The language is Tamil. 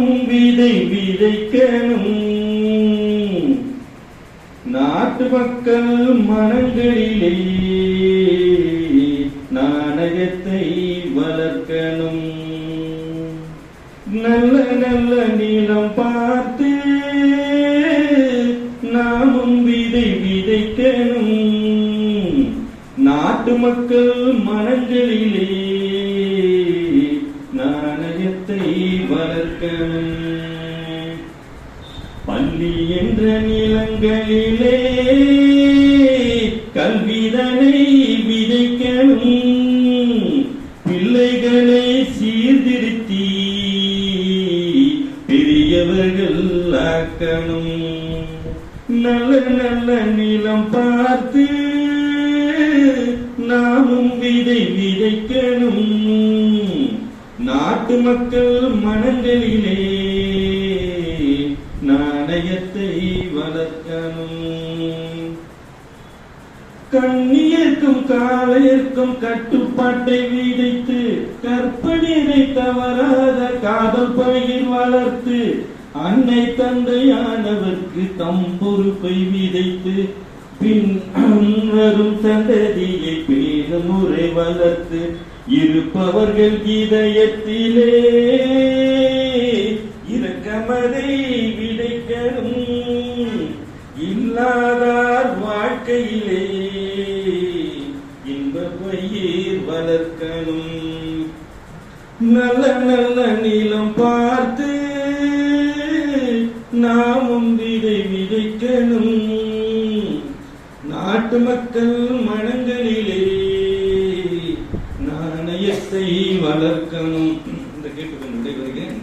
நாமும் விதை விதைக்கணும். நாட்டு மக்கள் மனங்களிலே நாணயத்தை வளர்க்கணும். நல்ல நல்ல நீளம் பார்த்து நாமும் விதை விதைக்கணும். நாட்டு மக்கள் மனங்களிலே நாணயத்தை வளர்க்கணும். பள்ளி என்ற நிலங்களிலே கல்விதனை விதைக்கணும். பிள்ளைகளை சீர்திருத்தி பெரியவர்கள் ஆக்கணும். நல்ல நல்ல நிலம் பார்த்து நாமும் விதை விதைக்கணும். நாட்டு மக்கள் மனங்களிலே நாணயத்தை வளர்க்கணும். கண்ணியர்க்கும் காலையர்க்கும் கட்டுப்பாட்டை விதைத்து கற்பனையை தவறாத காதல் பயிர் வளர்த்து அன்னை தந்தையானவர்க்கு தம் பொறுப்பை விதைத்து பின் வரும் சந்ததியை பேணும் முறை வளர்த்து இருப்பவர்கள் இதயத்திலே இரக்கமதை விதைக்கணும். இல்லாதார் வாழ்க்கையிலே இன்ப பயிர் வளர்க்கணும். நல்ல நல்ல நீளம் பார்த்து நாமும் விதை விதைக்கணும். நாட்டு மக்கள் மனங்களிலே நாணயத்தை வளர்க்கணும். இந்த கேட்டுக்கொண்டு விடைபெறுகிறேன்.